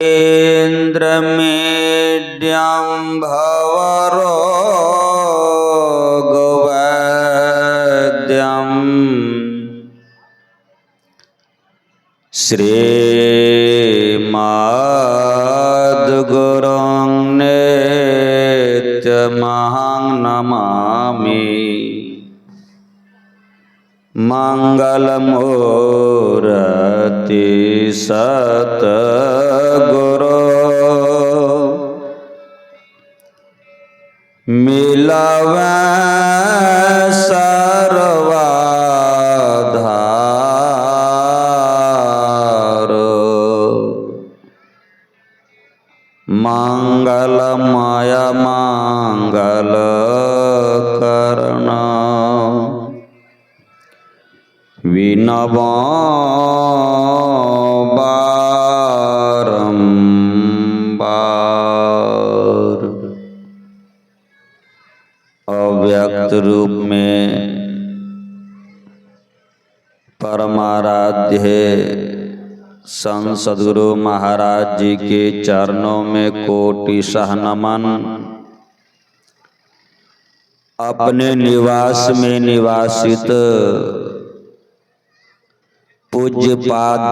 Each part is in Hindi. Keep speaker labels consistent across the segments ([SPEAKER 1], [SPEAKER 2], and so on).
[SPEAKER 1] इन्द्रमीड्यं भवरोगवैद्यं श्रीमद्गुरुं नित्यमहं नमामि। मंगलमूर्ति सतगुरु मिलवे सर्वाधार मंगलमय मंगल करण विनवो बारंबार। अव्यक्त रूप में परमाराध्य संत सद्गुरु महाराज जी के चरणों में कोटि सह नमन। अपने निवास में निवासित पूज्य पाद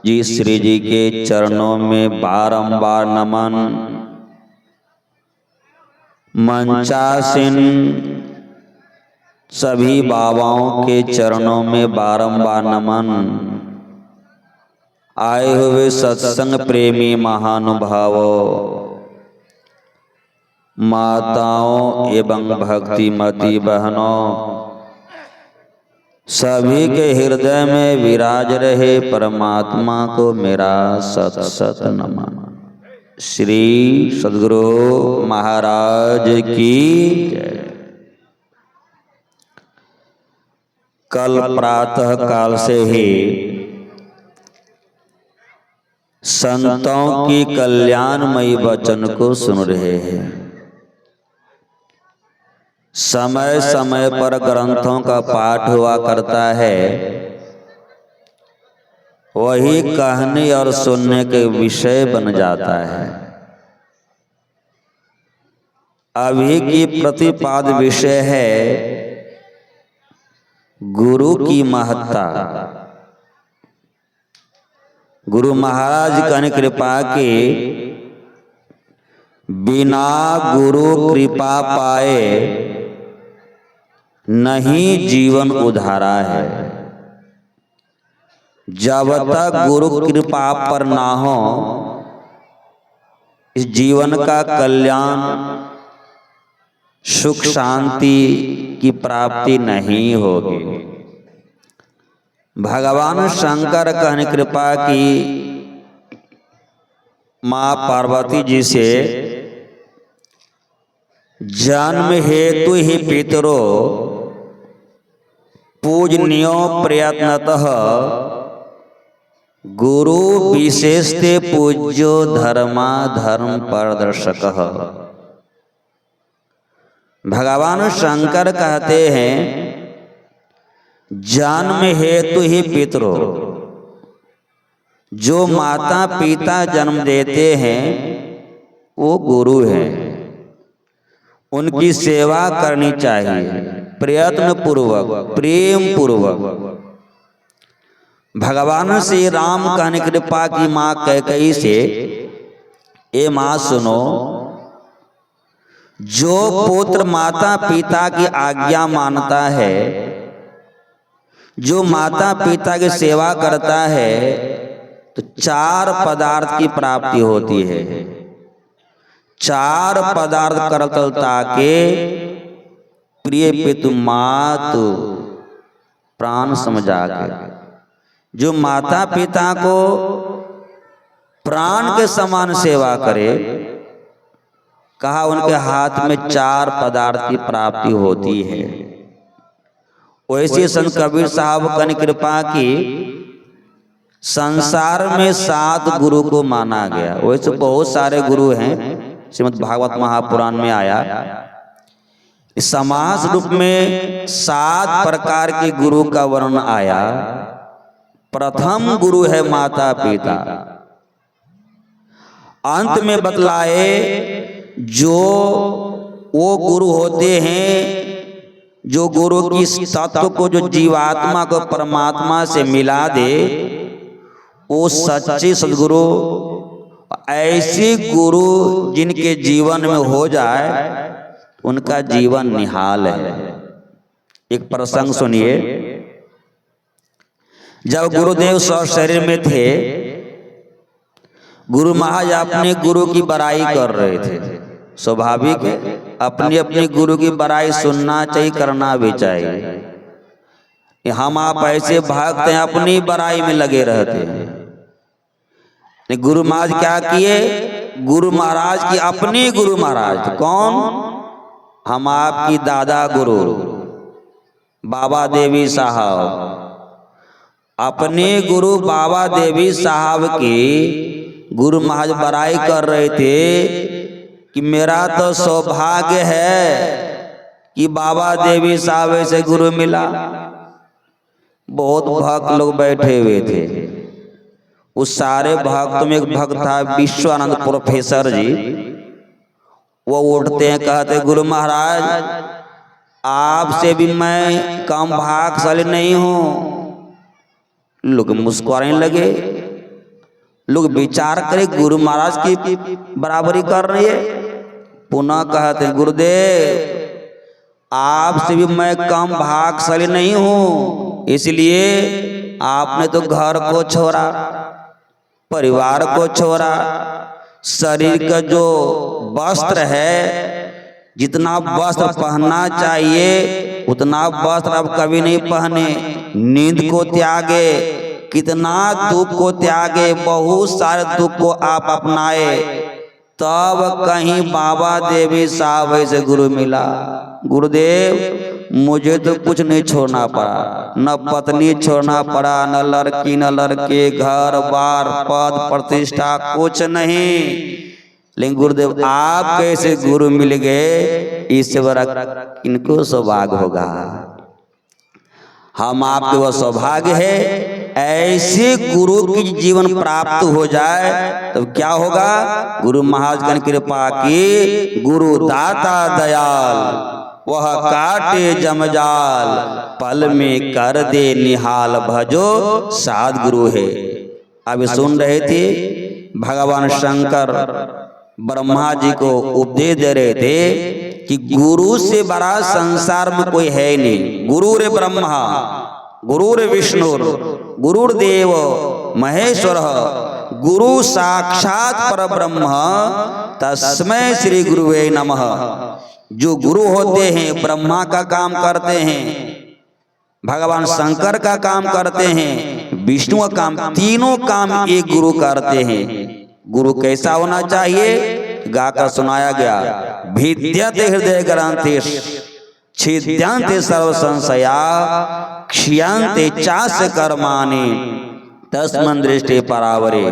[SPEAKER 1] जी श्री जी के चरणों में बारंबार नमन। मंचासीन सभी बाबाओं के चरणों में बारंबार नमन। आए हुए सत्संग प्रेमी महानुभावों, माताओं एवं भक्तिमती बहनों, सभी के हृदय में विराज रहे परमात्मा को मेरा सत सत नमन। श्री सद्गुरु महाराज की जय। कल प्रातः काल से ही संतों की कल्याणमयी वचन को सुन रहे हैं। समय समय पर ग्रंथों का पाठ हुआ करता है, वही कहने और सुनने के विषय बन जाता है। अभी की प्रतिपाद विषय है गुरु की महत्ता। गुरु महाराज की कृपा के बिना गुरु कृपा पाए नहीं जीवन उधारा है। जब तक गुरु कृपा पर ना हो इस जीवन का कल्याण सुख शांति की प्राप्ति नहीं होगी। भगवान शंकर की कृपा की मां पार्वती जी से जन्म हेतु ही पितरो पूजनीयो प्रयत्नतः गुरु विशेषते पूज्यो धर्मा धर्म प्रदर्शक। भगवान शंकर कहते हैं जन्म हेतु ही पितरो, जो माता पिता जन्म देते हैं वो गुरु हैं, उनकी सेवा करनी चाहिए प्रयत्न पूर्वक प्रेम पूर्वक। भगवान श्री राम की कृपा की मां कैकेयी से, ए मां सुनो, जो पुत्र माता पिता की आज्ञा मानता है, जो माता पिता की सेवा करता है, तो 4 पदार्थ की प्राप्ति होती है। 4 पदार्थ करतलता के प्रिय पितु मातु प्राण समझा के। जो माता पिता को प्राण के समान सेवा करे, कहा उनके हाथ में 4 पदार्थ की प्राप्ति होती है। वैसे संत कबीर साहब की कृपा की संसार में 7 गुरु को माना गया। वैसे बहुत सारे गुरु हैं, श्रीमद् भागवत महापुराण में आया। समास रूप में 7 प्रकार के गुरु का वर्णन आया। प्रथम गुरु है माता पिता, अंत में बतलाए जो वो गुरु होते हैं जो गुरु की तत्व को, जो जीवात्मा को परमात्मा से मिला दे, वो सच्चे सदगुरु। ऐसे गुरु जिनके जीवन में हो जाए उनका जीवन निहाल है। एक प्रसंग सुनिए। जब गुरुदेव शरीर में थे, गुरु महाराज अपने गुरु की बड़ाई कर रहे थे। स्वाभाविक है, अपनी अपनी गुरु की बड़ाई सुनना चाहिए, करना भी चाहिए। हम आप ऐसे भक्त हैं, अपनी बड़ाई में लगे रहते हैं। गुरु महाराज क्या किए? गुरु महाराज की अपनी गुरु महाराज कौन? हम आपकी दादा गुरु बाबा देवी साहब, अपने गुरु बाबा देवी साहब की गुरु महाराज बड़ाई कर रहे थे कि मेरा तो सौभाग्य है कि बाबा देवी साहब ऐसे गुरु मिला। बहुत भक्त लोग बैठे हुए थे। उस सारे भक्तों में एक भक्त था विश्वानंद प्रोफेसर जी। वो उठते हैं, कहते गुरु महाराज आपसे भी मैं कम भाग्यशाली नहीं हूँ। लोग मुस्कुराने लगे। लोग विचार करे गुरु महाराज की बराबरी कर रही है। पुनः कहते हैं गुरुदेव आपसे भी मैं कम भाग्यशाली नहीं हूँ, इसलिए आपने तो घर को छोड़ा, परिवार को छोड़ा, शरीर का जो वस्त्र है, जितना वस्त्र पहनना चाहिए उतना वस्त्र आप कभी नहीं पहने। नींद को त्यागे, कितना दुख को त्यागे, बहुत सारे दुख को आप अपनाए, तब कहीं बाबा देवी साहब ऐसे गुरु मिला। गुरुदेव मुझे तो कुछ नहीं छोड़ना पड़ा, न पत्नी छोड़ना पड़ा, न लड़की न लड़के, घर बार पद प्रतिष्ठा कुछ नहीं। लेकिन गुरुदेव आप कैसे गुरु मिल गए, इससे बड़ा इनको सौभाग्य होगा। हम आपके वह सौभाग्य है। ऐसे गुरु की जीवन प्राप्त हो जाए तब क्या होगा? गुरु महाराज की कृपा की, गुरु दाता दयाल, वह काटे जमजाल, पल में कर दे निहाल, भजो साध गुरु है। अभी सुन रहे थे भगवान शंकर ब्रह्मा जी को उपदेश दे रहे थे कि गुरु से बड़ा संसार में कोई है नहीं। गुरु रे ब्रह्मा, गुरु रे विष्णु, गुरुर्देव महेश्वर, गुरु साक्षात परब्रह्म, तस्मै श्री गुरुवे नमः। जो गुरु होते हैं ब्रह्मा का काम करते हैं, भगवान शंकर का काम करते हैं, विष्णु का काम, तीनों काम एक गुरु करते हैं। गुरु कैसा होना चाहिए? गाकर सुनाया गया। भिद्यते हृदय ग्रंथेश छिद्यन्ते सर्व संशया, क्षियन्ते चास कर्माणि तस्मन् दृष्टि परावरे।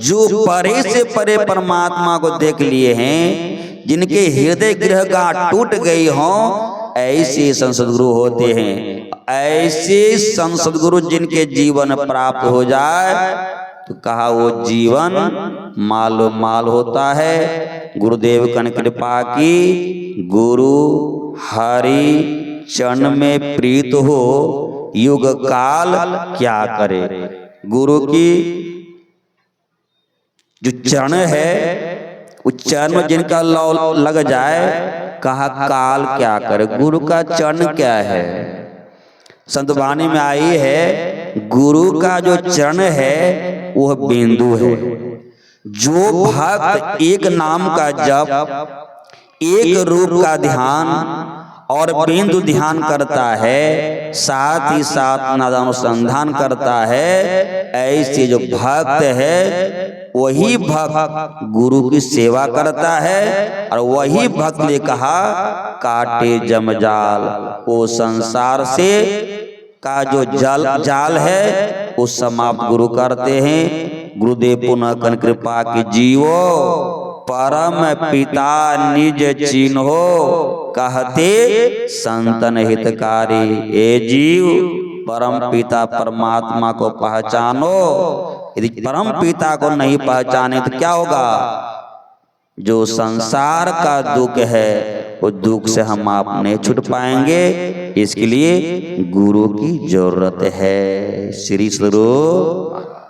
[SPEAKER 1] जो परे से परे परमात्मा को देख लिए हैं, जिनके हृदय गृह गांठ टूट गई हो, ऐसे संसद गुरु होते हैं। ऐसे संसद गुरु जिनके जीवन प्राप्त हो जाए तो कहा वो जीवन मालो माल होता है। गुरुदेव की कृपा की, गुरु हरि चरण में प्रीत हो, युग काल क्या करे। गुरु की जो चरण है, उस चरण में जिनका लौ लग जाए, कहा काल क्या करे। गुरु का चरण क्या है? संत वाणी में आई है, गुरु का जो चरण है वह बिंदु है। जो भक्त एक नाम का जप, एक रूप का ध्यान और बिंदु ध्यान करता है, साथ ही साथ नादानुसंधान करता है, ऐसे जो भक्त है वही भक्त गुरु की सेवा करता है। और वही भक्त ने कहा काटे जमजाल, वो संसार से का जो जाल है वो समाप्त गुरु करते हैं। गुरुदेव पुनः कन कृपा की, जीवो परम पिता निज चिन्हो, कहते संतन हितकारी। ए जीव, परम पिता परमात्मा को पहचानो, यदि परम पिता को नहीं पहचाने तो क्या होगा? जो संसार का दुख है वो दुख से हम आप नहीं छूट पाएंगे। इसके लिए गुरु की जरूरत है। श्री स्वरूप।